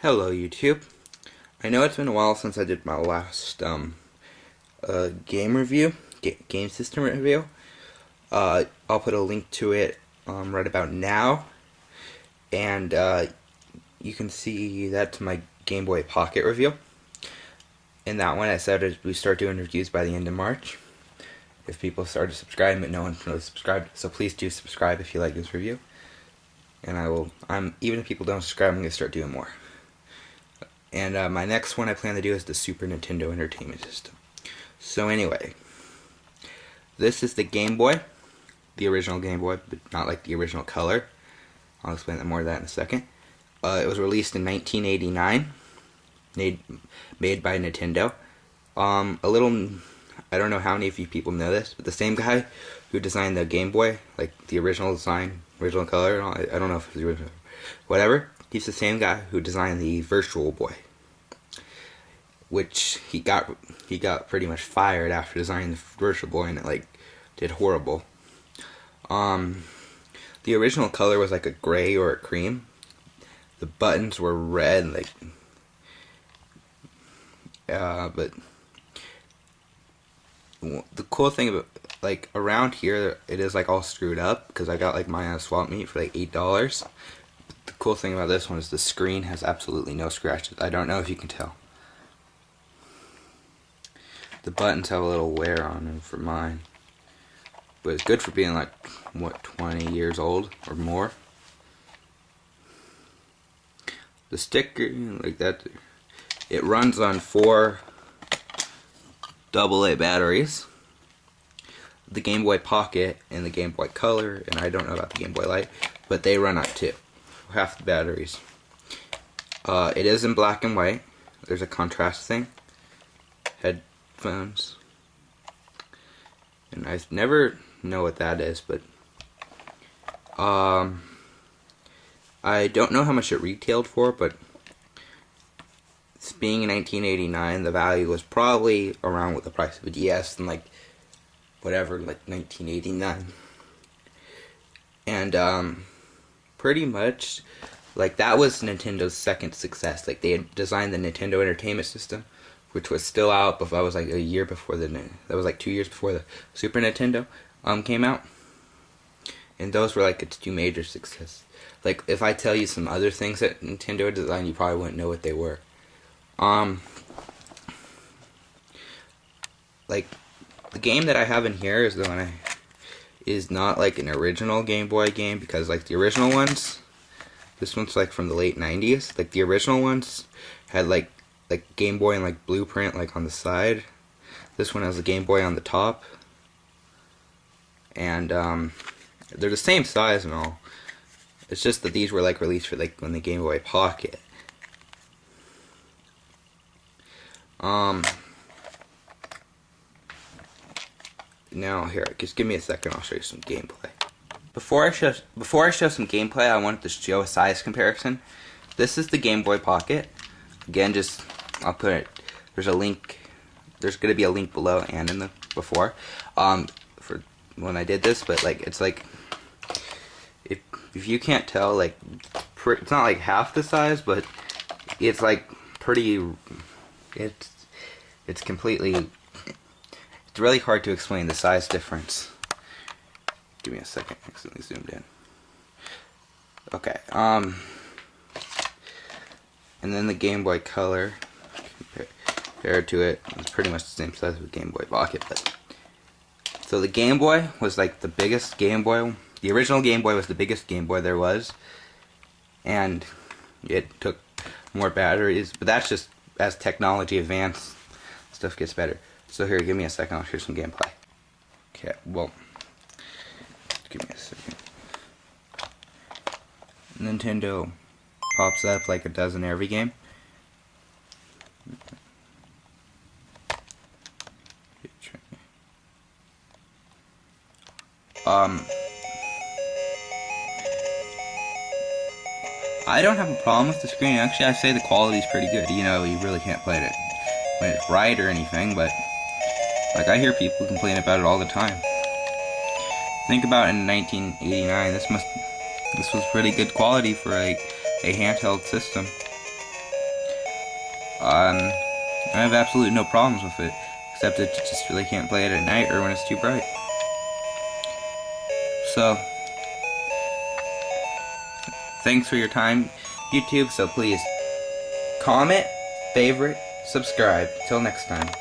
Hello YouTube. I know it's been a while since I did my last game review, game system review. I'll put a link to it right about now, and you can see that's my Game Boy Pocket review. In that one, I said we start doing reviews by the end of March. If people started subscribing, but no one really subscribed, so please do subscribe if you like this review. And even if people don't subscribe, I'm gonna start doing more. And my next one I plan to do is the Super Nintendo Entertainment System. So anyway, this is the Game Boy, the original Game Boy, but not like the original color. I'll explain that more of that in a second. It was released in 1989, made by Nintendo. I don't know how many of you people know this, but the same guy who designed the Game Boy, like the original design, original color, and all, I don't know if it's the original, whatever. He's the same guy who designed the Virtual Boy, which he got pretty much fired after designing the Virtual Boy, and it like did horrible. The original color was like a gray or a cream. The buttons were red, like but the cool thing about like around here, it is like all screwed up because I got like mine at a swap meet for like $8. The cool thing about this one is the screen has absolutely no scratches. I don't know if you can tell. The buttons have a little wear on them for mine, but it's good for being like, what, 20 years old or more. The sticker, like that, it runs on 4 AA batteries. The Game Boy Pocket and the Game Boy Color, and I don't know about the Game Boy Light, but they run on 2. Half the batteries. It is in black and white. There's a contrast thing. Headphones. And I never know what that is, but I don't know how much it retailed for, but being in 1989, the value was probably around with the price of a DS in like whatever, like 1989. And pretty much, like, that was Nintendo's second success. Like, they had designed the Nintendo Entertainment System, which was still out, but that was like a year before that was like 2 years before the Super Nintendo came out. And those were like its 2 major successes. Like, if I tell you some other things that Nintendo designed, you probably wouldn't know what they were. Like, the game that I have in here is the one is not like an original Game Boy game, because like the original ones, this one's like from the late 90s. Like the original ones had like Game Boy and like blueprint like on the side. This one has a Game Boy on the top, and they're the same size and all. It's just that these were like released for like when the Game Boy Pocket. Now here, just give me a second. I'll show you some gameplay. Before I show some gameplay, I wanted to show a size comparison. This is the Game Boy Pocket. Again, I'll put it. There's a link. There's gonna be a link below and in the before. For when I did this, but like it's like if you can't tell, like it's not like half the size, but it's like pretty. It's completely. It's really hard to explain the size difference. Give me a second. I accidentally zoomed in. Okay. And then the Game Boy Color, compared to it, it's pretty much the same size as the Game Boy Pocket. But so the Game Boy was like the biggest Game Boy. The original Game Boy was the biggest Game Boy there was, and it took more batteries. But that's just as technology advanced, stuff gets better. So here, give me a second, I'll show you some gameplay. Okay, well, give me a second. Nintendo pops up like it does in every game. I don't have a problem with the screen. Actually, I say the quality's pretty good. You know, you really can't play it when it's right or anything, but like, I hear people complain about it all the time. Think about in 1989, this was pretty good quality for a handheld system. I have absolutely no problems with it, except that you just really can't play it at night or when it's too bright. So, thanks for your time, YouTube, so please comment, favorite, subscribe. Till next time.